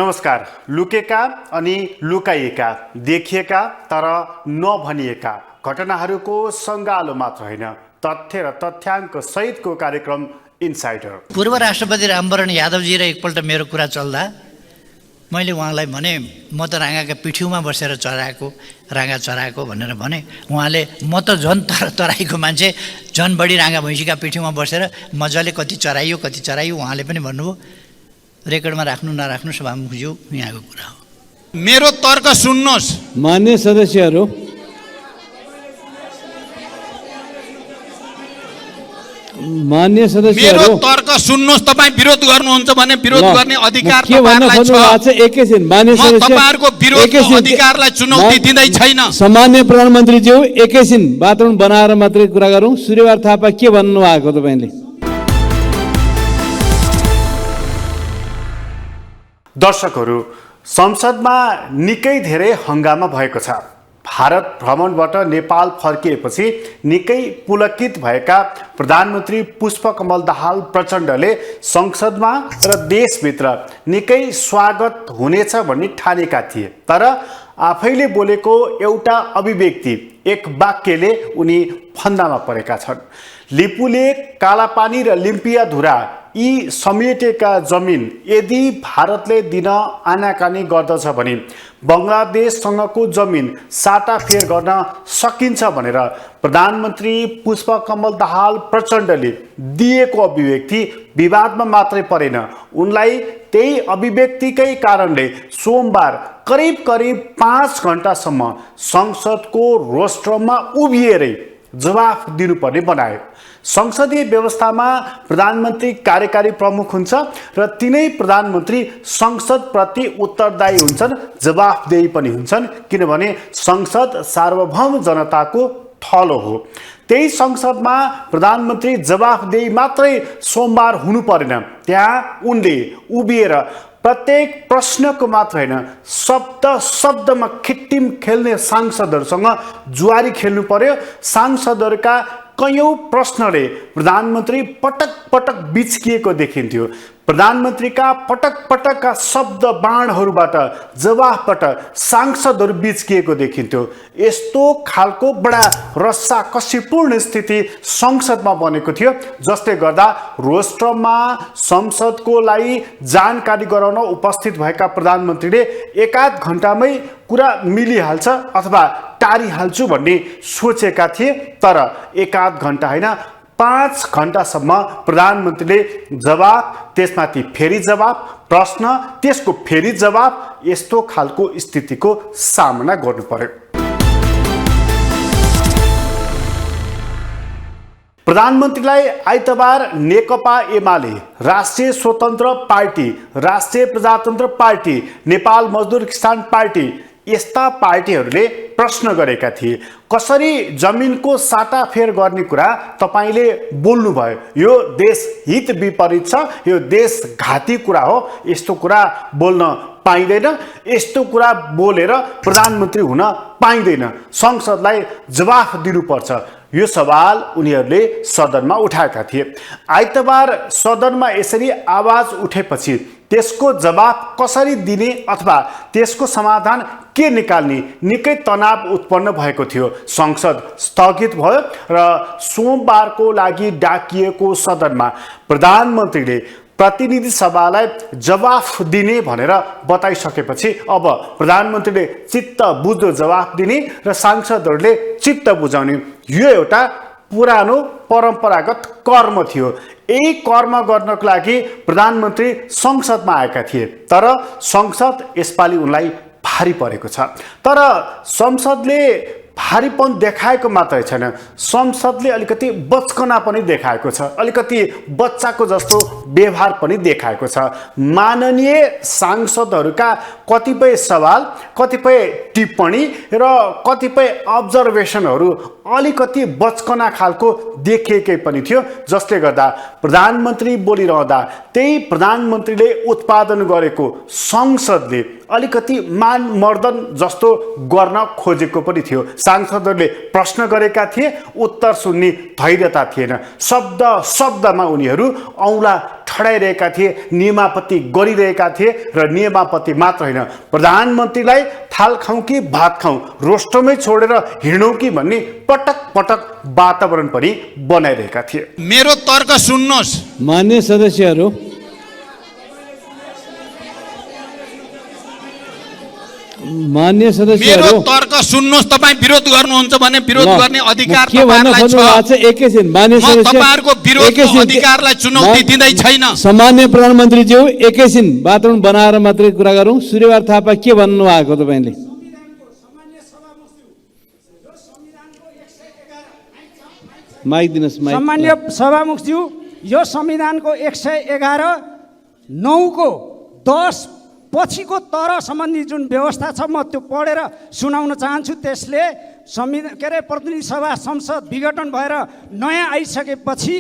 नमस्कार। लुकेका अनि लुकाइएका, देखिएका तर नभनिएका घटनाहरूको सङ्गालो मात्र होइन, तथ्य र तथ्याङ्क सहितको कार्यक्रम इनसाइडर। पूर्व राष्ट्रपति रामवरण यादवजी र एकपल्ट मेरो कुरा चल्दा मैले उहाँलाई भने म त राँगाका पिठ्युमा बसेर राँगा चराएको भनेर भने। उहाँले म त झन् तराईको मान्छे, झन् बढी राँगा भैँसीका पिठ्युमा बसेर मजाले कति चराइयो उहाँले पनि भन्नुभयो। रेकर्डमा राख्नु नराख्नु सभामुखज्यू यहाँको कुरा हो। मेरो तर्क सुन्नुहोस् मान्य सदस्यहरू। मेरो तर्क सुन्नुहोस्। तपाईँ विरोध गर्नुहुन्छ भने विरोध गर्ने अधिकार तपाईँहरूलाई छ। एकैछिन मान्य सदस्य, तपाईँहरूको विरोधको अधिकारलाई चुनौती दिँदै छैन। सामान्य प्रधानमन्त्रीज्यू एकैछिन वातावरण बनाएर मात्रै कुरा गरौँ। सूर्यबहादुर थापा के भन्नु भएको तपाईँले? दर्शकहरू, संसदमा निकै धेरै हङ्गामा भएको छ। भारत भ्रमणबाट नेपाल फर्किएपछि निकै पुलकित भएका प्रधानमन्त्री पुष्पकमल दाहाल प्रचण्डले संसदमा र देशभित्र निकै स्वागत हुनेछ भन्ने ठानेका थिए। तर आफैले बोलेको एउटा अभिव्यक्ति, एक वाक्यले उनी फन्दामा परेका छन्। लिपुलेक, कालापानी र लिम्पियाधुरा यी समेटेका जमिन यदि भारतले दिन आनाकानी गर्दछ भने बङ्गलादेशसँगको जमिन साटाफेर गर्न सकिन्छ भनेर प्रधानमन्त्री पुष्पकमल दाहाल प्रचण्डले दिएको अभिव्यक्ति विवादमा मात्रै परेन, उनलाई त्यही अभिव्यक्तिकै कारणले सोमबार करिब 5 घण्टासम्म संसदको रोस्ट्रममा उभिएरै जवाफ दिनुपर्ने बनायो। संसदीय व्यवस्थामा प्रधानमन्त्री कार्यकारी प्रमुख हुन्छ र तिनै प्रधानमन्त्री संसदप्रति उत्तरदायी हुन्छन्, जवाफदेही पनि हुन्छन्, किनभने संसद सार्वभौम जनताको थलो हो। त्यही संसदमा प्रधानमन्त्री जवाफदेही मात्रै सोमबार हुनु परेन, त्यहाँ उनले उभिएर प्रत्येक प्रश्नको मात्र होइन, शब्दमा खिट्टिम खेल्ने सांसदहरूसँग जुवारी खेल्नु पर्यो। सांसदहरूका कयौं प्रश्नले प्रधानमन्त्री पटक बिच्किएको देखिन्थ्यो। प्रधानमन्त्रीका पटकका शब्द बाणहरूबाट, जवाफबाट सांसदहरू बिच्किएको देखिन्थ्यो। यस्तो खालको बडा रस्साकसीपूर्ण स्थिति संसदमा बनेको थियो, जसले गर्दा रोस्ट्रममा संसदको लागि जानकारी गराउन उपस्थित भएका प्रधानमन्त्रीले एकाध घण्टामै कुरा मिलिहाल्छ अथवा टारिहाल्छु भन्ने सोचेका थिए। तर एकाध घण्टा होइन, 5 घण्टासम्म प्रधानमन्त्रीले जवाब, त्यसमाथि फेरि जवाब, प्रश्न, त्यसको फेरि जवाब, यस्तो खालको स्थितिको सामना गर्नु पर्यो। प्रधानमन्त्रीलाई आइतबार नेकपा एमाले, राष्ट्रिय स्वतन्त्र पार्टी, राष्ट्रिय प्रजातन्त्र पार्टी, नेपाल मजदुर किसान पार्टी यस्ता पार्टीहरूले प्रश्न गरेका थिए। कसरी जमिनको साटाफेर गर्ने कुरा तपाईले बोल्नुभयो, यो देश हित विपरीत छ, यो देशघाती कुरा हो, यस्तो कुरा बोल्न पाइँदैन, यस्तो कुरा बोलेर प्रधानमन्त्री हुन पाइँदैन, संसदलाई जवाफ दिनुपर्छ। यो सवाल उनीहरूले सदनमा उठाएका थिए। आइतबार सदनमा यसरी आवाज उठेपछि त्यसको जवाफ कसरी दिने अथवा त्यसको समाधान के निकाल्ने निकै तनाव उत्पन्न भएको थियो। संसद स्थगित भयो र सोमबारको लागि डाकिएको सदनमा प्रधानमन्त्रीले प्रतिनिधि सभालाई जवाफ दिने भनेर बताइसकेपछि अब प्रधानमन्त्रीले चित्त बुझ्दो जवाफ दिने र सांसदहरूले चित्त बुझाउने, यो एउटा पुरानो परम्परागत कर्म थियो। यही कर्म गर्नको लागि प्रधानमन्त्री संसदमा आएका थिए। तर संसद यसपालि उनलाई भारी परेको छ। तर संसदले भारीपन देखाएको मात्रै छैन, संसदले अलिकति बचकना पनि देखाएको छ, अलिकति बच्चाको जस्तो व्यवहार पनि देखाएको छ। माननीय सांसदहरूका कतिपय सवाल, कतिपय टिप्पणी र कतिपय अब्जर्भेसनहरू अलिकति बचकना खालको देखिएकै पनि थियो, जसले गर्दा प्रधानमन्त्री बोलिरहँदा त्यही प्रधानमन्त्रीले उत्पादन गरेको संसदले अलिकति मानमर्दन जस्तो गर्न खोजेको पनि थियो। सांसदहरूले प्रश्न गरेका थिए, उत्तर सुन्ने धैर्यता थिएन। शब्द शब्दमा उनीहरू औँला ठडाइरहेका थिए, नियमापत्ति गरिरहेका थिए र नियमापत्ति मात्र होइन, प्रधानमन्त्रीलाई थाल खाउँ कि भात खाउँ, रोस्टोमै छोडेर हिँडौँ कि भन्ने पटक पटक वातावरण पनि बनाइरहेका थिए। मेरो तर्क सुन्नुहोस्। मान्य सदस्यहरू, मेरो तर्क सुन्नुहोस्। तपाईँ विरोध गर्नुहुन्छ भने विरोध गर्ने अधिकार तपाईँलाई छ। एकैछिन मान्य सदस्य, तपाईँहरूको विरोधको अधिकारलाई चुनौती दिँदै छैन। सामान्य प्रधानमन्त्रीज्यू, एकैछिन वातावरण बनाएर मात्रै कुरा गरौँ। सूर्यबहादुर थापा के भन्नु भएको तपाईले? माइक दिनुहोस्। सामान्य सभामुखज्यू, यो संविधानको 111(9) को 10 पछिको तर सम्बन्धी जुन व्यवस्था छ म त्यो पढेर सुनाउन चाहन्छु। त्यसले संविधान प्रतिनिधि सभा संसद विघटन भएर नयाँ आइसकेपछि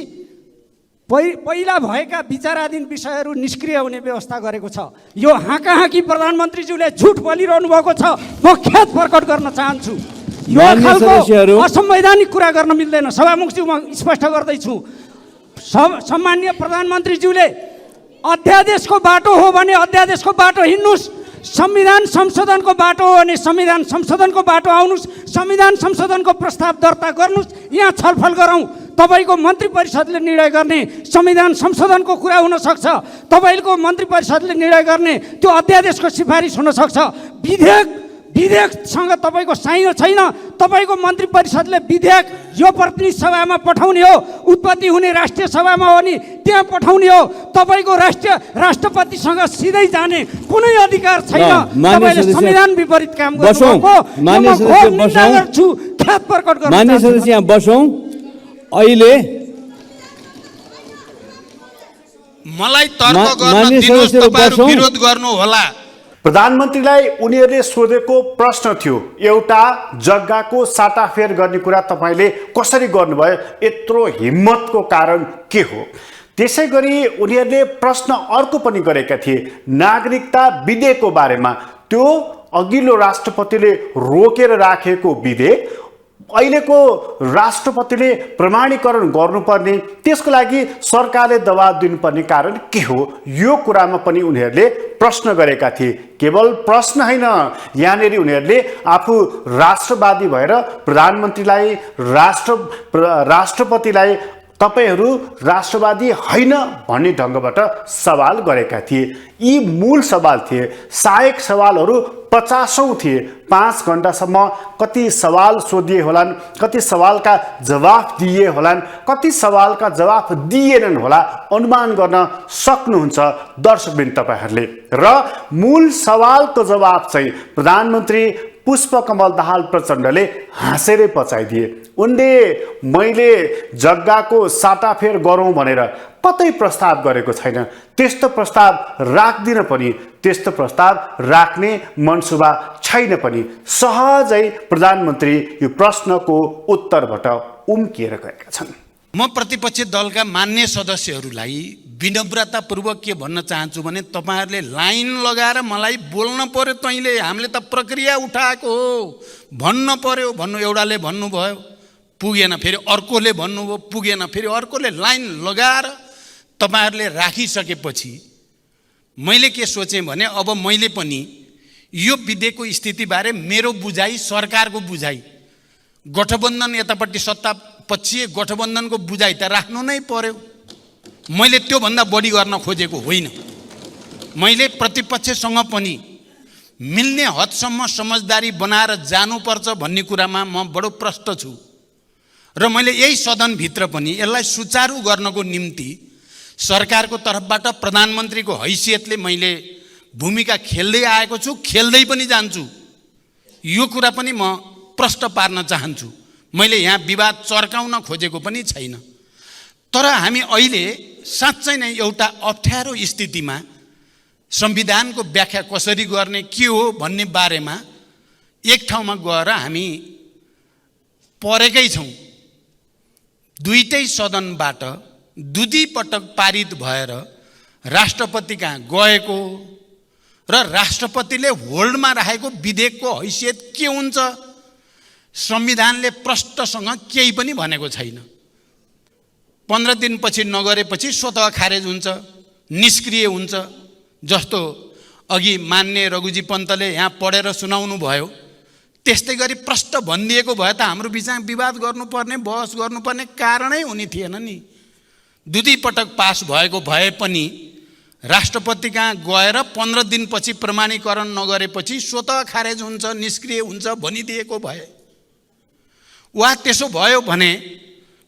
पहिला भएका विचाराधीन विषयहरू निष्क्रिय हुने व्यवस्था गरेको छ। यो हाँकाहाँकी प्रधानमन्त्रीज्यूले झुट बोलिरहनु भएको छ। म खेद प्रकट गर्न चाहन्छु। यो खालको असंवैधानिक कुरा गर्न मिल्दैन। सभामुखज्यू, म स्पष्ट गर्दैछु, सम्माननीय प्रधानमन्त्रीज्यूले अध्यादेशको बाटो हो भने अध्यादेशको बाटो हिँड्नुहोस्, संविधान संशोधनको बाटो हो भने संविधान संशोधनको बाटो आउनुहोस्, संविधान संशोधनको प्रस्ताव दर्ता गर्नुहोस्, यहाँ छलफल गरौँ। तपाईँको मन्त्री परिषदले निर्णय गर्ने संविधान संशोधनको कुरा हुनसक्छ, तपाईँको मन्त्री परिषदले निर्णय गर्ने त्यो अध्यादेशको सिफारिस हुनसक्छ। विधेयकसँग तपाईँको साइनो छैन। तपाईँको मन्त्री परिषदले विधेयक यो प्रतिनिधि सभामा पठाउने हो, उत्पत्ति हुने राष्ट्रिय सभामा हो नि त्यहाँ पठाउने हो। तपाईँको राष्ट्रपतिसँग सिधै जाने कुनै अधिकार छैन। तपाईँले संविधान विपरीत काम गर्नुभएको गर्छु, खेद प्रकट गर्छु। मान्य सदस्य, यहाँ बसौँ। अहिले मलाई तर्क गर्न दिनुहोस्, तपाईहरु विरोध गर्नु होला। प्रधानमन्त्रीलाई उनीहरूले सोधेको प्रश्न थियो एउटा, जग्गाको साटाफेर गर्ने कुरा तपाईँले कसरी गर्नुभयो, यत्रो हिम्मतको कारण के हो? त्यसै गरी उनीहरूले प्रश्न अर्को पनि गरेका थिए नागरिकता विधेयकको बारेमा। त्यो अघिल्लो राष्ट्रपतिले रोकेर राखेको विधेयक अहिलेको राष्ट्रपतिले प्रमाणीकरण गर्नुपर्ने, त्यसको लागि सरकारले दबाब दिनुपर्ने कारण के हो? यो कुरामा पनि उनीहरूले प्रश्न गरेका थिए। केवल प्रश्न होइन, यहाँनिर उनीहरूले आफू राष्ट्रवादी भएर प्रधानमन्त्रीलाई राष्ट्रपतिलाई तपाईहरू राष्ट्रवादी होइन भन्ने ढङ्गबाट सवाल गरेका थिए। यी मूल सवाल थिए। सहायक सवालहरू 50औं थिए। 5 घण्टासम्म कति सवाल सोधिए होलान्, कति सवालका जवाफ दिए होलान्, कति सवालका जवाफ दिएनन् होला, अनुमान गर्न सक्नुहुन्छ दर्शकवृन्द तपाईहरूले। र मूल सवालको जवाफ चाहिँ प्रधानमन्त्री पुष्पकमल दाहाल प्रचण्डले हाँसेरै पचाइदिए। उनले मैले जग्गाको साटाफेर गरौँ भनेर कतै प्रस्ताव गरेको छैन, त्यस्तो प्रस्ताव राख्दिन पनि, त्यस्तो प्रस्ताव राख्ने मनसुबा छैन पनि। सहजै प्रधानमन्त्री यो प्रश्नको उत्तरबाट उम्किएर गएका छन्। म प्रतिपक्षी दलका मान्य सदस्यहरूलाई विनम्रतापूर्वक के भन्न चाहन्छु भने तपाईहरुले लाइन लगाएर मलाई बोल्न पर्यो। तैँले हामीले त प्रक्रिया उठाएको हो भन्न पर्यो। भन्नु एउटाले भन्नुभयो पुगेन, फेरि अर्कोले भन्नुभयो पुगेन, फेरि अर्कोले लाइन लगाएर तपाईहरुले राखिसकेपछि मैले के सोचेँ भने अब मैले पनि यो विधेयकको स्थितिबारे मेरो बुझाइ, सरकारको बुझाइ, गठबन्धन यतापट्टि सत्ता पछि गठबन्धनको बुझाइ त राख्नु नै पर्यो। मैले त्योभन्दा बढी गर्न खोजेको होइन। मैले प्रतिपक्षसँग पनि मिल्ने हदसम्म समझदारी बनाएर जानुपर्छ भन्ने कुरामा म बडो प्रष्ट छु। र मैले यही सदनभित्र पनि यसलाई सुचारू गर्नको निम्ति सरकारको तर्फबाट प्रधानमन्त्रीको हैसियतले मैले भूमिका खेल्दै आएको छु, खेल्दै पनि जान्छु। यो कुरा पनि म प्रष्ट पार्न चाहन्छु। मैले यहाँ विवाद चर्काउन खोजेको पनि छैन। तर हामी अहिले साँच्चै नै एउटा अप्ठ्यारो स्थितिमा संविधानको व्याख्या कसरी गर्ने, के हो भन्ने बारेमा एक ठाउँमा गएर हामी परेकै छौँ। दुईटै सदनबाट दुई पटक पारित भएर राष्ट्रपति कहाँ गएको, र राष्ट्रपतिले होल्डमा राखेको विधेयकको हैसियत के हुन्छ? संविधानले प्रष्टसँग केही पनि भनेको छैन। 15 दिनपछि नगरेपछि स्वतः खारेज हुन्छ, निष्क्रिय हुन्छ। जस्तो अघि मान्य रघुजी पन्तले यहाँ पढेर सुनाउनु भयो, त्यस्तै गरी प्रष्ट भनिदिएको भए त हाम्रो बिचमा विवाद गर्नुपर्ने, बहस गर्नुपर्ने कारणै हुने थिएन नि। दुई पटक पास भएको भए पनि राष्ट्रपति कहाँ गएर 15 दिनपछि प्रमाणीकरण नगरेपछि स्वतः खारेज हुन्छ, निष्क्रिय हुन्छ भनिदिएको भए, वा त्यसो भयो भने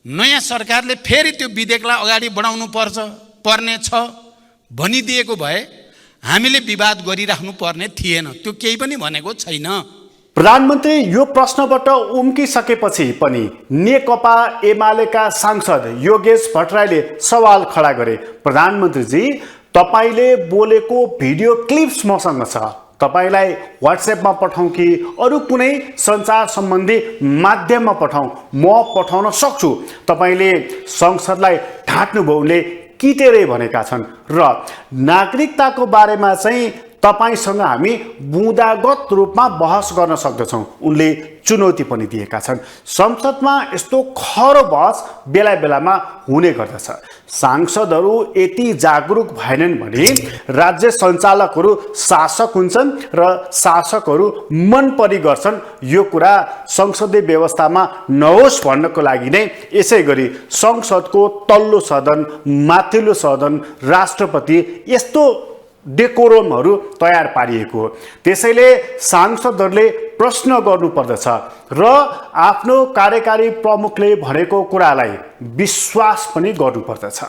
नयाँ सरकारले फेरि त्यो विधेयकलाई अगाडि बढाउनु पर्ने छ भनिदिएको भए हामीले विवाद गरिराख्नु पर्ने थिएन। त्यो केही पनि भनेको छैन। प्रधानमन्त्री यो प्रश्नबाट उम्किसकेपछि पनि नेकपा एमालेका सांसद योगेश भट्टराईले सवाल खडा गरे। प्रधानमन्त्रीजी, तपाईले बोलेको भिडियो क्लिप्स मसँग छ, तपाईलाई व्हाट्सएपमा पठाउँ कि अरू कुनै सञ्चार सम्बन्धी माध्यममा पठाउँ? म पठाउन सक्छु। तपाईले संसदलाई ढाँट्नुभयो, उनले किटेरै भनेका छन् र नागरिकताको बारेमा चाहिँ तपाईसँग हामी बुँदागत रूपमा बहस गर्न सक्दछौँ, उनले चुनौती पनि दिएका छन्। संसदमा यस्तो खरो बहस बेला बेलामा हुने गर्दछ। सांसदहरू यति जागरुक भएनन् भने राज्य सञ्चालकहरू शासक हुन्छन् र शासकहरू मनपरी गर्छन्। यो कुरा संसदीय व्यवस्थामा नहोस् भन्नको लागि नै यसै गरी संसदको तल्लो सदन, माथिल्लो सदन, राष्ट्रपति यस्तो डेकोरमहरू तयार पारिएको हो। त्यसैले सांसदहरूले प्रश्न गर्नुपर्दछ र आफ्नो कार्यकारी प्रमुखले भनेको कुरालाई विश्वास पनि गर्नुपर्दछ।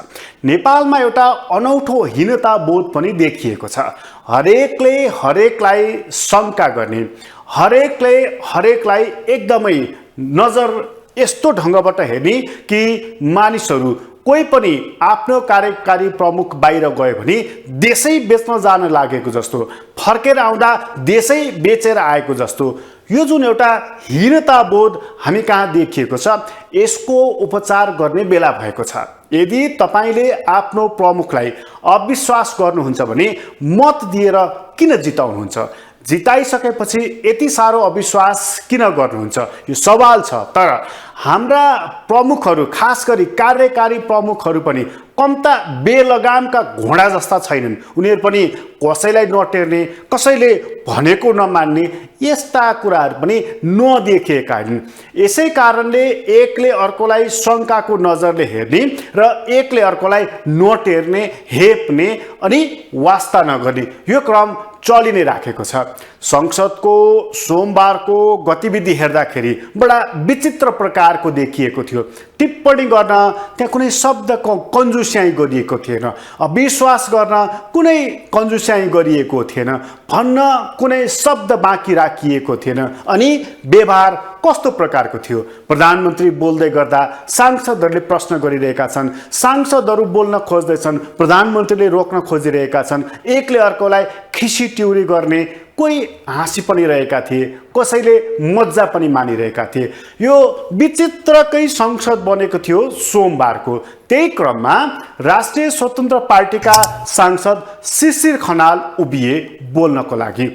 नेपालमा एउटा अनौठो हीनता बोध पनि देखिएको छ। हरेकले हरेकलाई शङ्का गर्ने, हरेकले हरेकलाई एकदमै नजर यस्तो ढङ्गबाट हेर्ने कि मानिसहरू कोही पनि आफ्नो कार्यकारी प्रमुख बाहिर गयो भने देशै बेच्न जान लागेको जस्तो, फर्केर आउँदा देशै बेचेर आएको जस्तो यो जुन एउटा हीनता बोध हामी कहाँ देखिएको छ, यसको उपचार गर्ने बेला भएको छ। यदि तपाईले आफ्नो प्रमुखलाई अविश्वास गर्नुहुन्छ भने मत दिएर किन जिताउनुहुन्छ? जिताइसकेपछि यति साह्रो अविश्वास किन गर्नुहुन्छ? यो सवाल छ। तर हाम्रा प्रमुखहरू, खास गरी कार्यकारी प्रमुखहरू पनि कम्ता बेलगामका घोडा जस्ता छैनन्। उनीहरू पनि कसैलाई नटेर्ने, कसैले भनेको नमान्ने यस्ता कुराहरू पनि नदेखिएका हुन्। यसै कारणले एकले अर्कोलाई शङ्काको नजरले हेर्ने र एकले अर्कोलाई नटेर्ने, हेप्ने अनि वास्ता नगर्ने यो क्रम चलि नै राखेको छ। संसदको सोमबारको गतिविधि हेर्दाखेरि बडा विचित्र प्रकारको देखिएको थियो। टिप्पणी गर्न त्यहाँ कुनै शब्दको कन्जुस्याइ गरिएको थिएन, अविश्वास गर्न कुनै कन्जुस्याइ गरिएको थिएन, भन्न कुनै शब्द बाँकी राखिएको थिएन। अनि व्यवहार कस्तो प्रकारको थियो? प्रधानमन्त्री बोल्दै गर्दा सांसदहरूले प्रश्न गरिरहेका छन्, सांसदहरू बोल्न खोज्दैछन्, प्रधानमन्त्रीले रोक्न खोजिरहेका छन्। एकले अर्कोलाई खिसी टिउरी गर्ने, कोही हाँसी पनि रहेका थिए, कसैले मजा पनि मानिरहेका थिए। यो विचित्रकै संसद बनेको थियो सोमबारको। त्यही क्रममा राष्ट्रिय स्वतन्त्र पार्टीका सांसद शिशिर खनाल उभिए बोल्नको लागि।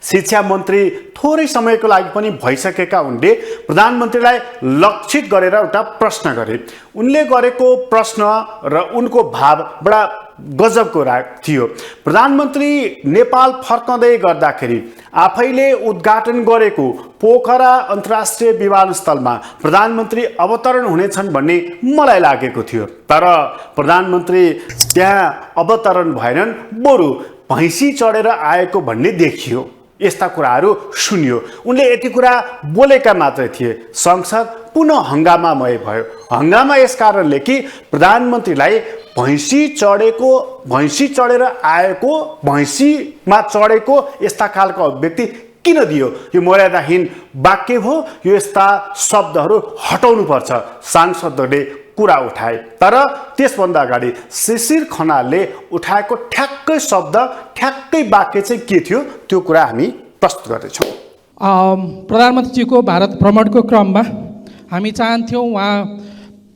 शिक्षा मन्त्री थोरै समयको लागि पनि भइसकेका उनले प्रधानमन्त्रीलाई लक्षित गरेर एउटा प्रश्न गरे। उनले गरेको प्रश्न र उनको भाव बडा गजबको थियो। प्रधानमन्त्री नेपाल फर्कँदै गर्दाखेरि आफैले उद्घाटन गरेको पोखरा अन्तर्राष्ट्रिय विमानस्थलमा प्रधानमन्त्री अवतरण हुनेछन् भन्ने मलाई लागेको थियो। तर प्रधानमन्त्री त्यहाँ अवतरण भएनन्, बरु भैँसी चढेर आएको भन्ने देखियो। यस्ता कुराहरू सुनियो। उनले यति कुरा बोलेका मात्रै थिए। संसद पुनः हङ्गामामय भयो। हङ्गामा यस कारणले कि प्रधानमन्त्रीलाई भैँसी चढेर आएको, भैँसीमा चढेको यस्ता खालको अभिव्यक्ति किन दियो? यो मर्यादाहीन वाक्य हो। यो यस्ता शब्दहरू हटाउनुपर्छ। सांसदहरूले कुरा उठाए। तर त्यसभन्दा अगाडि शिशिर खनालले उठाएको ठ्याक्कै शब्द, ठ्याक्कै वाक्य चाहिँ के थियो त्यो कुरा हामी प्रस्तुत गर्दैछौँ। प्रधानमन्त्रीजीको भारत भ्रमणको क्रममा हामी चाहन्थ्यौँ उहाँ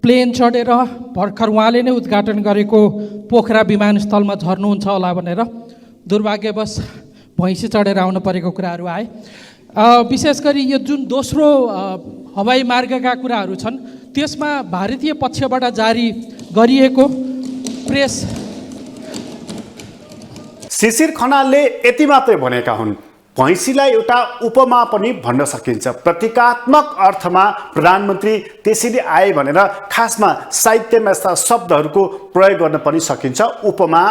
प्लेन चढेर भर्खर उहाँले नै उद्घाटन गरेको पोखरा विमानस्थलमा झर्नुहुन्छ होला भनेर। दुर्भाग्यवश भैँसी चढेर आउनु परेको कुराहरू आए। विशेष गरी यो जुन दोस्रो हवाई मार्गका कुराहरू छन् त्यसमा भारतीय पक्षबाट जारी गरिएको प्रेस शिशिर खनालले यति मात्रै भनेका हुन्, भैँसीलाई एउटा उपमा पनि भन्न सकिन्छ। प्रतीकात्मक अर्थमा प्रधानमन्त्री त्यसरी आए भनेर खासमा साहित्यमा यस्ता शब्दहरूको प्रयोग गर्न पनि सकिन्छ, उपमा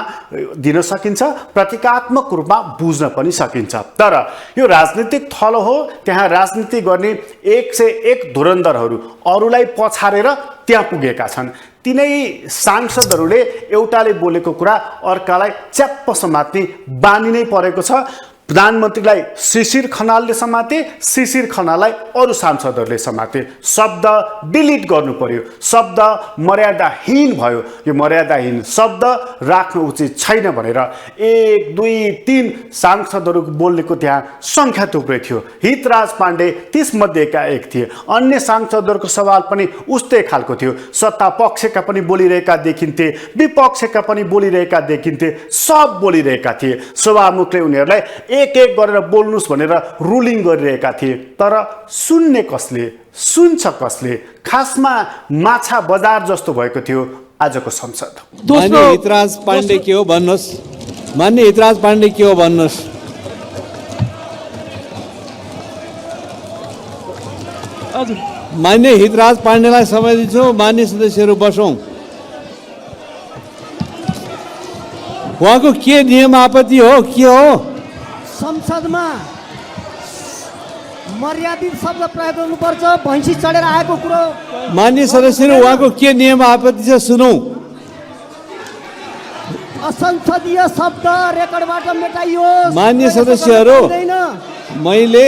दिन सकिन्छ, प्रतीकात्मक रूपमा बुझ्न पनि सकिन्छ। तर यो राजनीतिक थलो हो, त्यहाँ राजनीति गर्ने 101 धुरन्धरहरू अरूलाई पछारेर त्यहाँ पुगेका छन्। तिनै सांसदहरूले एउटाले बोलेको कुरा अर्कालाई च्याप्प समात्ने बानी नै परेको छ। प्रधानमन्त्रीलाई शिशिर खनालले समाते, शिशिर खनाललाई अरू सांसदहरूले समाते। शब्द डिलिट गर्नु पर्यो, शब्द मर्यादाहीन भयो। यो मर्यादाहीन शब्द राख्नु उचित छैन भनेर 1, 2, 3 सांसदहरू बोलेको त्यहाँ सङ्ख्या थुप्रै थियो। हितराज पाण्डे त्यसमध्येका एक थिए। अन्य सांसदहरूको सवाल पनि उस्तै खालको थियो। सत्ता पक्षका पनि बोलिरहेका देखिन्थे, विपक्षका पनि बोलिरहेका देखिन्थे, सब बोलिरहेका थिए। सभामुखले उनीहरूलाई एक एक गरेर बोल्नुस् भनेर रुलिङ गरिरहेका थिए। तर सुन्ने कसले, सुन्छ कसले? खासमा माछा बजार जस्तो भएको थियो आजको संसद। मान्य हितराज पाण्डे के हो भन्नुहोस्, मान्य हितराज पाण्डे के हो भन्नुहोस्। हजुर, मान्य हितराज पाण्डेलाई समय दिन्छु। मान्य सदस्यहरू बसौँ। उहाँको के नियम आपत्ति हो, के हो? संसदमा मर्यादित शब्द प्रयोग गर्नुपर्छ। भैँसी चढेर आएको कुरो मान्य सदस्यहरू, उहाँको के नियम आपत्ति छ सुनौ। असंसदीय शब्द रेकर्डबाट मेटाइयोस्। मान्य सदस्यहरू, मैले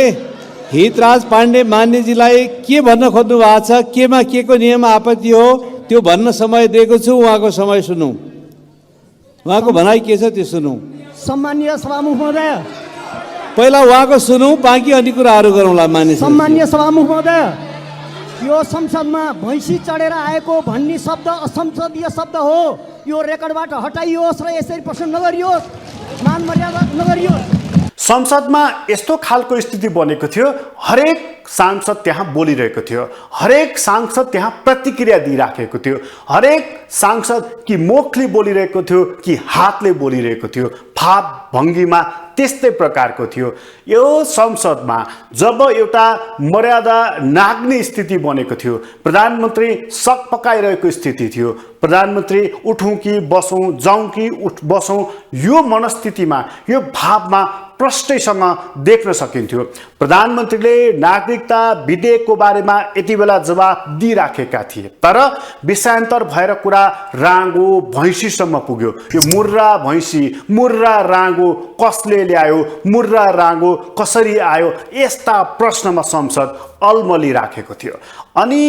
हितराज पाण्डे मान्यजीलाई के भन्न खोज्नु भएको छ, केमा के को नियम आपत्ति हो त्यो भन्न समय दिएको छु। उहाँको समय सुनौ, उहाँको भनाइ के छ त्यो सुनौ। सम्माननीय सभामुख महोदय, पहिला उहाँको सुनौ, बाँकी अन्य कुराहरू गरौँला। मान्य सम्माननीय सभामुख महोदय, यो संसदमा भैँसी चढेर आएको भन्ने शब्द असंसदीय शब्द हो। यो रेकर्डबाट हटाइयोस् र यसरी प्रश्न नगरियोस्, मान मर्यादा नगरियोस्। संसदमा यस्तो खालको स्थिति बनेको थियो, हरेक सांसद त्यहाँ बोलिरहेको थियो, हरेक सांसद त्यहाँ प्रतिक्रिया दिइराखेको थियो, हरेक सांसद कि मुखले बोलिरहेको थियो कि हातले बोलिरहेको थियो, भाव भङ्गीमा त्यस्तै प्रकारको थियो। यो संसदमा जब एउटा मर्यादा नाग्ने स्थिति बनेको थियो, प्रधानमन्त्री सक पकाइरहेको स्थिति थियो, प्रधानमन्त्री उठौँ कि बसौँ, जाउँ कि बसौँ, यो मनस्थितिमा, यो भावमा प्रष्टैसँग देख्न सकिन्थ्यो। प्रधानमन्त्रीले नागरिकता विधेयकको बारेमा यति बेला जवाफ दिइराखेका थिए, तर विषयान्तर भएर कुरा राँगो भैँसीसम्म पुग्यो। यो मुर्रा भैँसी, मुर्रा राँगो कसले ल्यायो, मुर्रा राँगो कसरी आयो, यस्ता प्रश्नमा संसद अलमलिराखेको थियो। अनि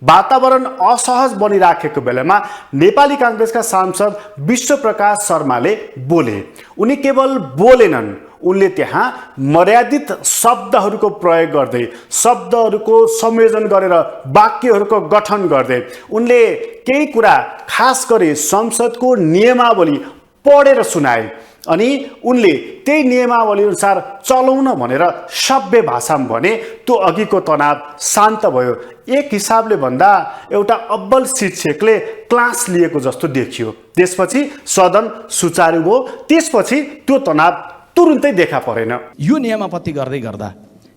वातावरण असहज बनिराखेको बेलामा नेपाली काङ्ग्रेसका सांसद विश्वप्रकाश शर्माले बोले। उनी केवल बोलेनन्, उनले त्यहाँ मर्यादित शब्दहरूको प्रयोग गर्दै, शब्दहरूको संयोजन गरेर वाक्यहरूको गठन गर्दै उनले केही कुरा खास गरी संसदको नियमावली पढेर सुनाए। अनि उनले त्यही नियमावली अनुसार चलाउन भनेर सभ्य भाषामा भने त्यो अघिको तनाव शान्त भयो। एक हिसाबले भन्दा एउटा अब्बल शिक्षकले क्लास लिएको जस्तो देखियो। त्यसपछि सदन सुचारू भयो, त्यसपछि त्यो तनाव तुरुन्तै देखा परेन। यो नियमापत्ति गर्दै गर्दा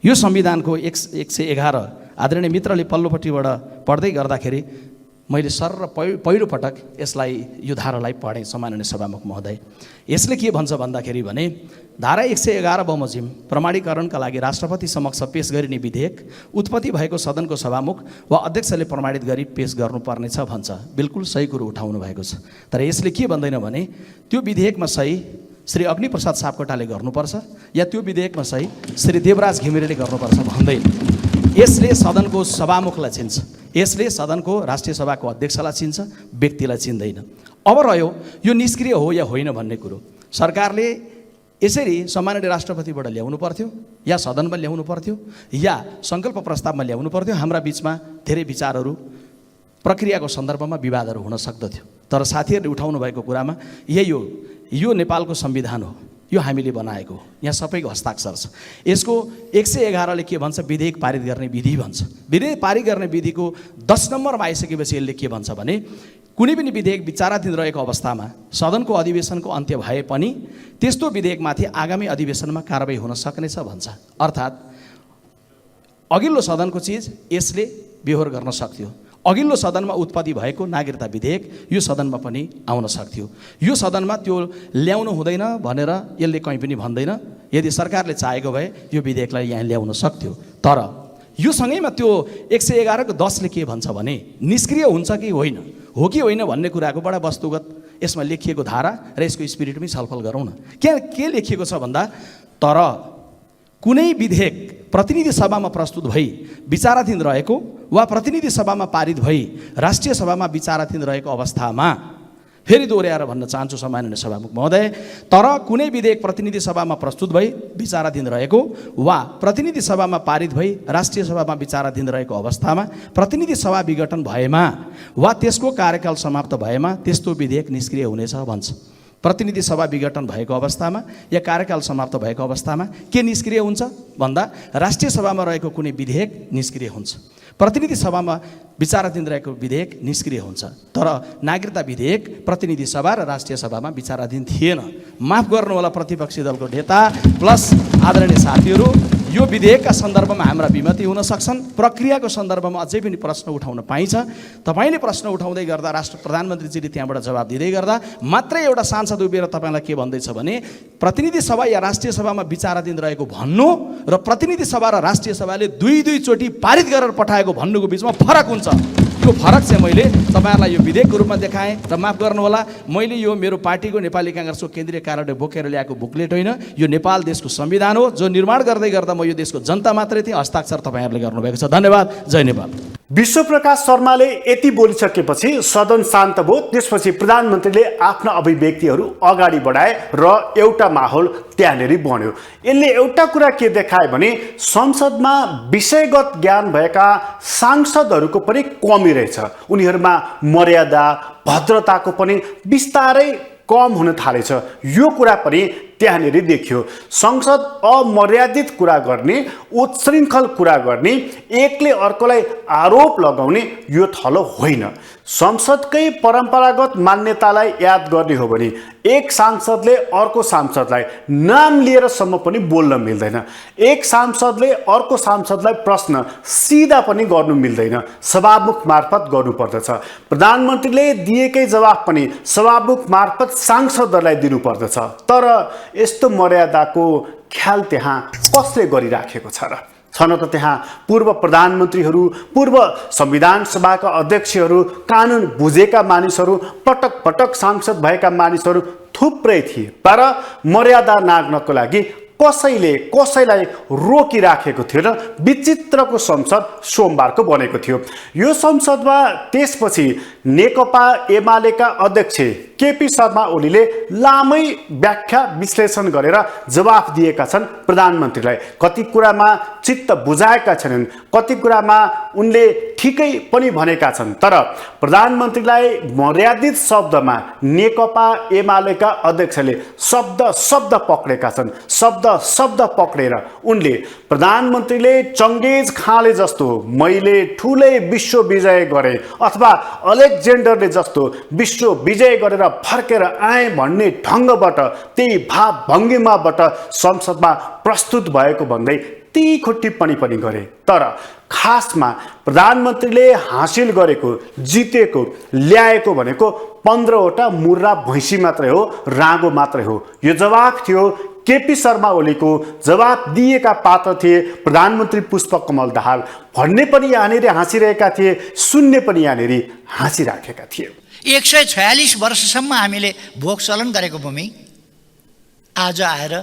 यो संविधानको 111 आदरणीय मित्रले पल्लोपट्टिबाट पढ्दै गर्दाखेरि मैले सर र पहिलो पटक यसलाई, यो धारालाई पढेँ। सम्माननीय सभामुख महोदय, यसले के भन्छ भन्दाखेरि भने धारा 111 बमोजिम प्रमाणीकरणका लागि राष्ट्रपति समक्ष पेश गरिने विधेयक उत्पत्ति भएको सदनको सभामुख वा अध्यक्षले प्रमाणित गरी पेश गर्नुपर्नेछ भन्छ। बिल्कुल सही कुरो उठाउनु भएको छ। तर यसले के भन्दैन भने त्यो विधेयकमा सही श्री अग्निप्रसाद सापकोटाले गर्नुपर्छ या त्यो विधेयकमा सही श्री देवराज घिमिरेले गर्नुपर्छ भन्दैन। यसले सदनको सभामुखलाई चिन्छ, यसले सदनको राष्ट्रिय सभाको अध्यक्षलाई चिन्छ, व्यक्तिलाई चिन्दैन। अब रह्यो यो निष्क्रिय हो या होइन भन्ने कुरो, सरकारले यसरी सम्माननीय राष्ट्रपतिबाट ल्याउनु पर्थ्यो या सदनमा ल्याउनु पर्थ्यो या सङ्कल्प प्रस्तावमा ल्याउनु पर्थ्यो। हाम्रा बिचमा धेरै विचारहरू, प्रक्रियाको सन्दर्भमा विवादहरू हुन सक्दथ्यो। तर साथीहरूले उठाउनु भएको कुरामा यही हो, यो नेपालको संविधान हो, यो हामीले बनाएको, यहाँ सबैको हस्ताक्षर छ। यसको 111ले के भन्छ, विधेयक पारित गर्ने विधि भन्छ। विधेयक पारित गर्ने विधिको 10 नम्बरमा आइसकेपछि यसले के भन्छ भने कुनै पनि विधेयक विचाराधीन रहेको अवस्थामा सदनको अधिवेशनको अन्त्य भए पनि त्यस्तो विधेयकमाथि आगामी अधिवेशनमा कारबाही हुन सक्नेछ भन्छ। अर्थात् अघिल्लो सदनको चिज यसले व्यवहार गर्न सक्थ्यो। अघिल्लो सदनमा उत्पत्ति भएको नागरिकता विधेयक यो सदनमा पनि आउन सक्थ्यो। यो सदनमा त्यो ल्याउनु हुँदैन भनेर यसले कहीँ पनि भन्दैन। यदि सरकारले चाहेको भए यो विधेयकलाई यहाँ ल्याउन सक्थ्यो। तर यो सँगैमा त्यो 111को 10ले के भन्छ भने निष्क्रिय हुन्छ कि होइन, हो कि होइन भन्ने कुराको बडा वस्तुगत यसमा लेखिएको धारा र यसको स्पिरिटमै छलफल गरौँ न। के लेखिएको छ भन्दा, तर कुनै विधेयक प्रतिनिधि सभामा प्रस्तुत भई विचाराधीन रहेको वा प्रतिनिधि सभामा पारित भई राष्ट्रिय सभामा विचाराधीन रहेको अवस्थामा, फेरि दोहोऱ्याएर भन्न चाहन्छु सम्माननीय सभामुख महोदय, तर कुनै विधेयक प्रतिनिधि सभामा प्रस्तुत भई विचाराधीन रहेको वा प्रतिनिधि सभामा पारित भई राष्ट्रिय सभामा विचाराधीन रहेको अवस्थामा प्रतिनिधि सभा विघटन भएमा वा त्यसको कार्यकाल समाप्त भएमा त्यस्तो विधेयक निष्क्रिय हुनेछ भन्छ। प्रतिनिधि सभा विघटन भएको अवस्थामा या कार्यकाल समाप्त भएको अवस्थामा के निष्क्रिय हुन्छ भन्दा राष्ट्रिय सभामा रहेको कुनै विधेयक निष्क्रिय हुन्छ, प्रतिनिधि सभामा विचाराधीन रहेको विधेयक निष्क्रिय हुन्छ। तर नागरिकता विधेयक प्रतिनिधि सभा र राष्ट्रिय सभामा विचाराधीन थिएन। माफ गर्नुहोला प्रतिपक्षी दलको नेता प्लस आदरणीय साथीहरू, यो विधेयकका सन्दर्भमा हाम्रा विमति हुन सक्छन्, प्रक्रियाको सन्दर्भमा अझै पनि प्रश्न उठाउन पाइन्छ। तपाईँले प्रश्न उठाउँदै गर्दा राष्ट्र प्रधानमन्त्रीजीले त्यहाँबाट जवाब दिँदै गर्दा मात्रै एउटा सांसद उभिएर तपाईँलाई के भन्दैछ भने प्रतिनिधि सभा या राष्ट्रिय सभामा विचाराधीन रहेको भन्नु र प्रतिनिधि सभा र राष्ट्रिय सभाले दुई चोटि पारित गरेर पठाएको भन्नुको बिचमा फरक हुन्छ। यो फरक चाहिँ मैले तपाईँहरूलाई यो विधेयकको रूपमा देखाएँ। र माफ गर्नुहोला, मैले यो मेरो पार्टीको नेपाली काङ्ग्रेसको केन्द्रीय कार्यालय बोकेर ल्याएको बुकलेट होइन, यो नेपाल देशको संविधान हो जो निर्माण गर्दै गर्दा म यो देशको जनता मात्रै थिएँ। हस्ताक्षर तपाईँहरूले गर्नुभएको छ। धन्यवाद। जय नेपाल। विश्वप्रकाश शर्माले यति बोलिसकेपछि सदन शान्त भयो। त्यसपछि प्रधानमन्त्रीले आफ्ना अभिव्यक्तिहरू अगाडि बढाए र एउटा माहौल त्यहाँनिर बन्यो। यसले एउटा कुरा के देखाए भने संसदमा विषयगत ज्ञान भएका सांसदहरूको पनि कमी रहेछ। उनीहरूमा मर्यादा भद्रताको पनि बिस्तारै कम हुन थालेछ। यो कुरा पनि त्यहाँनिर देखियो। संसद अमर्यादित कुरा गर्ने, उच्छृङ्खल कुरा गर्ने, एकले अर्कोलाई आरोप लगाउने यो थलो होइन। संसदकै परम्परागत मान्यतालाई याद गर्ने हो भने एक सांसदले अर्को सांसदलाई नाम लिएरसम्म पनि बोल्न मिल्दैन। एक सांसदले अर्को सांसदलाई प्रश्न सिधा पनि गर्नु मिल्दैन, सभामुख मार्फत गर्नुपर्दछ। प्रधानमन्त्रीले दिएकै जवाफ पनि सभामुख मार्फत सांसदहरूलाई दिनुपर्दछ। तर यस्तो मर्यादाको ख्याल त्यहाँ कसले गरिराखेको छ र? छन त त्यहाँ पूर्व प्रधानमन्त्रीहरू, पूर्व संविधान सभाका अध्यक्षहरू, कानुन बुझेका मानिसहरू, पटक पटक सांसद भएका मानिसहरू थुप्रै थिए। तर मर्यादा नाग्नको लागि कसैलाई रोकिराखेको थियो र विचित्रको संसद सोमबारको बनेको थियो। यो संसदमा त्यसपछि नेकपा एमालेका अध्यक्ष केपी शर्मा ओलीले लामै व्याख्या विश्लेषण गरेर जवाफ दिएका छन् प्रधानमन्त्रीलाई। कति कुरामा चित्त बुझाएका छैनन्, कति कुरामा उनले ठिकै पनि भनेका छन्। तर प्रधानमन्त्रीलाई मर्यादित शब्दमा नेकपा एमालेका अध्यक्षले शब्द पक्रेका छन्। शब्द पक्रेर उनले प्रधानमन्त्रीले चङ्गेज खाँले जस्तो मैले ठुलै विश्व विजय गरेँ अथवा अलेक्जेन्डरले जस्तो विश्व विजय गरेर फर्केर आए भन्ने ढङ्गबाट, त्यही भाव भङ्गिमाबाट संसदमा प्रस्तुत भएको भन्दै तीखो टिप्पणी पनि गरे। तर खासमा प्रधानमन्त्रीले हासिल गरेको, जितेको, ल्याएको भनेको 15वटा मुर्रा भैँसी मात्रै हो, राँगो मात्रै हो। यो जवाफ थियो केपी शर्मा ओलीको। जवाब दिएका पात्र थिए प्रधानमन्त्री पुष्पकमल दाहाल। भन्ने पनि यहाँनिर हाँसिरहेका थिए, सुन्ने पनि यहाँनिर हाँसिराखेका थिए। 146 वर्षसम्म हामीले भोग चलन गरेको भूमि आज आएर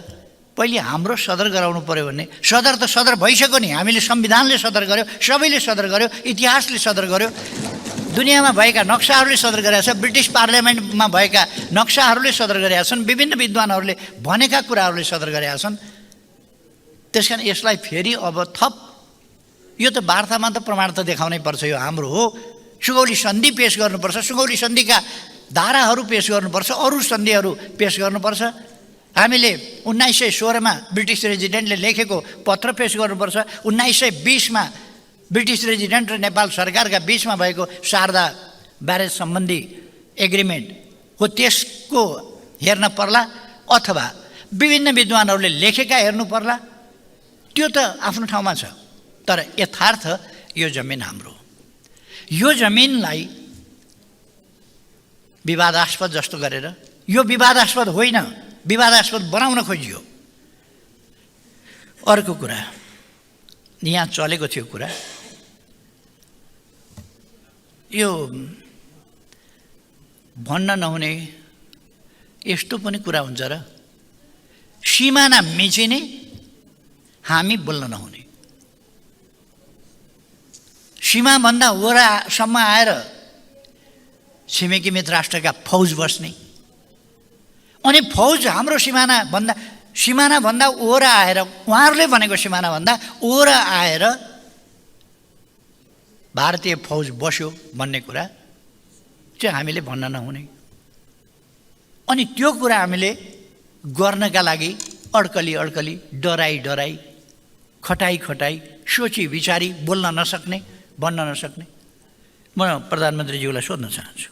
पहिले हाम्रो सदर गराउनु पर्यो भने सदर त सदर भइसक्यो नि। हामीले संविधानले सदर गर्यो, सबैले सदर गर्यो, इतिहासले सदर गर्यो, दुनियाँमा भएका नक्साहरूले सदर गरेका छ, ब्रिटिस पार्लियामेन्टमा भएका नक्साहरूले सदर गरेका छन्, विभिन्न विद्वानहरूले भनेका कुराहरूले सदर गरेका छन्। त्यस कारण यसलाई फेरि अब थप यो त वार्तामा त प्रमाण त देखाउनै पर्छ, यो हाम्रो हो। सुगौली सन्धि पेश गर्नुपर्छ, सुगौली सन्धिका धाराहरू पेश गर्नुपर्छ, अरू सन्धिहरू पेश गर्नुपर्छ। हामीले 1916मा ब्रिटिस रेजिडेन्टले लेखेको पत्र पेश गर्नुपर्छ। 1920मा ब्रिटिस रेजिडेन्ट र नेपाल सरकारका बिचमा भएको शारदा ब्यारेज सम्बन्धी एग्रिमेन्ट हो, त्यसको हेर्न पर्ला अथवा विभिन्न विद्वानहरूले लेखेका हेर्नु पर्ला। त्यो त आफ्नो ठाउँमा छ, तर यथार्थ यो जमिन हाम्रो। यो जमिनलाई विवादास्पद जस्तो गरेर, यो विवादास्पद होइन, विवादास्पद बनाउन खोजियो। अर्को कुरा, यहाँ चलेको थियो कुरा, यो भन्न नहुने यस्तो पनि कुरा हुन्छ र, सिमाना मिचिने, हामी बोल्न नहुने। सीमाभन्दा वरासम्म आएर छिमेकी मित्र राष्ट्रका फौज बस्ने, अनि फौज हाम्रो सिमानाभन्दा ओरा आएर, उहाँहरूले भनेको सिमानाभन्दा ओरा आएर भारतीय फौज बस्यो भन्ने कुरा चाहिँ हामीले भन्न नहुने। अनि त्यो कुरा हामीले गर्नका लागि अड्कली डराई खटाई सोची विचारी बोल्न नसक्ने, भन्न नसक्ने। म प्रधानमन्त्रीज्यूलाई सोध्न चाहन्छु,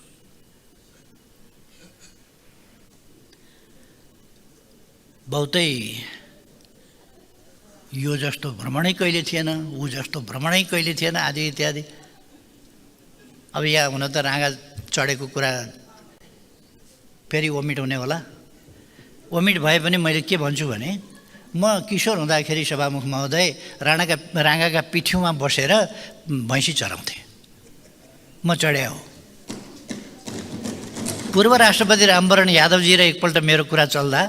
बहुतै यो जस्तो भ्रमणै कहिले थिएन, ऊ जस्तो भ्रमणै कहिले थिएन, आदि इत्यादि। अब यहाँ हुन त राँगा चढेको कुरा फेरि ओमिट हुने होला। ओमिट भए पनि मैले के भन्छु भने, म किशोर हुँदाखेरि सभामुख महोदय राँगाका पिठ्युमा बसेर भैँसी चराउँथेँ, म चढ्या हो। पूर्व राष्ट्रपति रामवरण यादवजी र एकपल्ट मेरो कुरा चल्दा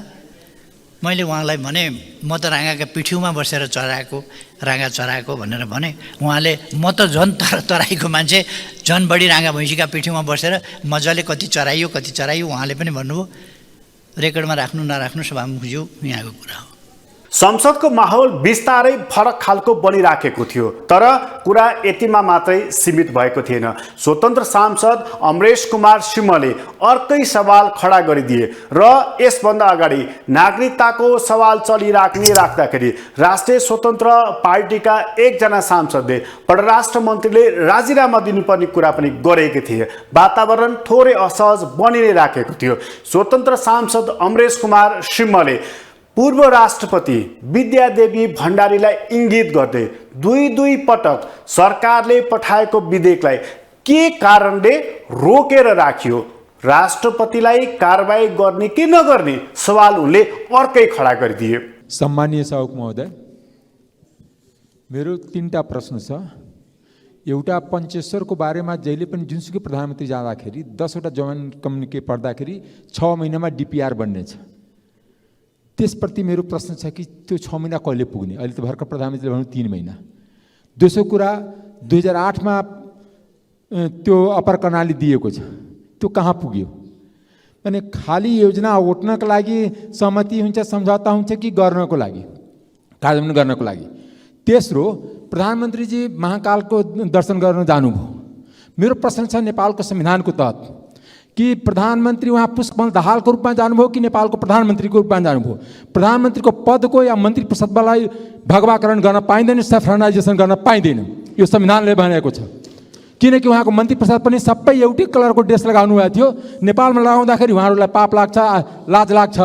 मैले उहाँलाई भने, म त राँगाका पिठ्युमा बसेर राँगा चराएको भनेर भने। उहाँले म त झन् तराईको मान्छे, झन् बढी राँगा भैँसीका पिठ्युमा बसेर मजाले कति चराइयो उहाँले पनि भन्नुभयो। रेकर्डमा राख्नु नराख्नु सभामुखज्यू यहाँको कुरा हो। संसदको माहौल बिस्तारै फरक खालको बनिराखेको थियो, तर कुरा यतिमा मात्रै सीमित भएको थिएन। स्वतन्त्र सांसद अमरेश कुमार सिंहले अर्कै सवाल खडा गरिदिए र यसभन्दा अगाडि नागरिकताको सवाल राख्दाखेरि राष्ट्रिय स्वतन्त्र पार्टीका एकजना सांसदले परराष्ट्र मन्त्रीले राजीनामा दिनुपर्ने कुरा पनि गरेका थिए। वातावरण थोरै असहज बनि नै राखेको थियो। स्वतन्त्र सांसद अमरेश कुमार सिंहले पूर्व राष्ट्रपति विद्यादेवी भण्डारीलाई इङ्गित गर्दै दुई पटक सरकारले पठाएको विधेयकलाई के कारणले रोकेर राखियो, राष्ट्रपतिलाई कारबाही गर्ने कि नगर्ने सवाल उनले अर्कै खडा गरिदिए। सम्मानीय सभामुख महोदय, मेरो 3टा प्रश्न छ। एउटा, पञ्चेश्वरको बारेमा जहिले पनि जुनसुकै प्रधानमन्त्री जाँदाखेरि 10वटा जवान कम्युनिके पढ्दाखेरि 6 महिनामा डिपिआर बन्नेछ। त्यसप्रति मेरो प्रश्न छ कि त्यो 6 महिना कहिले पुग्ने? अहिले त भर्खर प्रधानमन्त्रीले भन्नु 3 महिना। दोस्रो कुरा, 2008मा त्यो अप्पर कर्णाली दिएको छ, त्यो कहाँ पुग्यो? अनि खाली योजना ओट्नको लागि सहमति हुन्छ, सम्झौता हुन्छ कि गर्नको लागि, कार्यान्वयन गर्नको लागि? तेस्रो, प्रधानमन्त्रीजी महाकालको दर्शन गर्न जानुभयो। मेरो प्रश्न छ, नेपालको संविधानको तहत कि प्रधानमन्त्री वहाँ पुष्पकमल दाहालको रूपमा जानुभयो कि नेपालको प्रधानमन्त्रीको रूपमा जानुभयो? प्रधानमन्त्रीको पदको या मन्त्री परिषदलाई भगवाकरण गर्न पाइँदैन, सेफ्रानाइजेसन गर्न पाइँदैन, यो संविधानले भनेको छ। किनकि उहाँको मन्त्री परिषद पनि सबै एउटै कलरको ड्रेस लगाउनु भएको थियो। नेपालमा लगाउँदाखेरि उहाँहरूलाई पाप लाग्छ, लाज लाग्छ।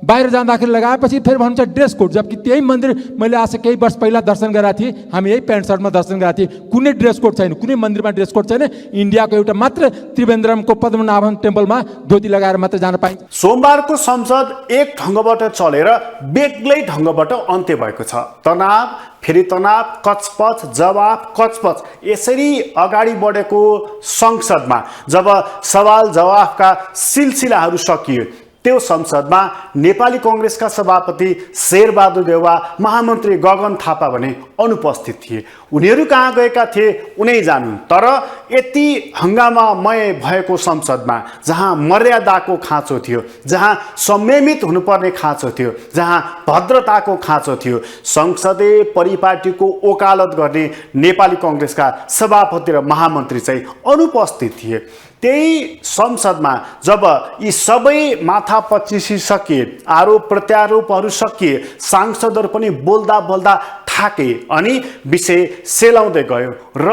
बाहिर जाँदाखेरि लगाएपछि फेरि भन्नुहुन्छ ड्रेस कोड, जबकि त्यही मन्दिर मैले आज केही वर्ष पहिला दर्शन गरेको थिएँ, हामी यही प्यान्ट सर्टमा दर्शन गरेको थिएँ। कुनै ड्रेस कोड छैन, कुनै मन्दिरमा ड्रेस कोड छैन। इन्डियाको एउटा मात्र त्रिवेन्द्रमको पद्मनाभन टेम्पलमा धोती लगाएर मात्र जान पाइन्छ। सोमबारको संसद एक ढङ्गबाट चलेर बेग्लै ढङ्गबाट अन्त्य भएको छ। तनाव, फेरि तनाव, कचपच, जवाफ, कचपच, यसरी अगाडि बढेको संसदमा जब सवाल जवाफका सिलसिलाहरू सकियो, त्यो संसदमा नेपाली कांग्रेसका सभापति शेरबहादुर देउवा, महामन्त्री गगन थापा भने अनुपस्थित थिए। उनीहरू कहाँ गएका थिए उनै जानुन्। तर यति हंगामामय भएको संसदमा, जहाँ मर्यादाको खाँचो थियो, जहाँ संयमित हुनुपर्ने खाँचो थियो, जहाँ भद्रताको खाँचो थियो, संसदीय परिपाटीको ओकालत गर्ने नेपाली कांग्रेसका सभापति र महामन्त्री चाहिँ अनुपस्थित थिए। त्यही संसदमा जब यी सबै माथा पच्चिसिसके, आरोप प्रत्यारोपहरू सकिए, सांसदहरू पनि बोल्दा बोल्दा थाके अनि विषय सेलाउँदै गयो र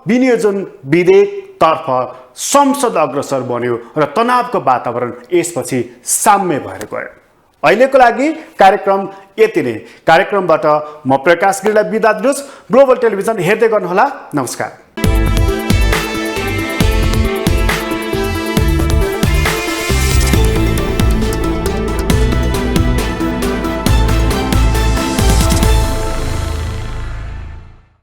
विनियोजन विधेयकतर्फ संसद अग्रसर बन्यो र तनावको वातावरण यसपछि साम्य भएर गयो। अहिलेको लागि कार्यक्रम यति नै। कार्यक्रमबाट म प्रकाश गिरीलाई बिदा दिनुहोस्। ग्लोबल टेलिभिजन हेर्दै गर्नुहोला। नमस्कार।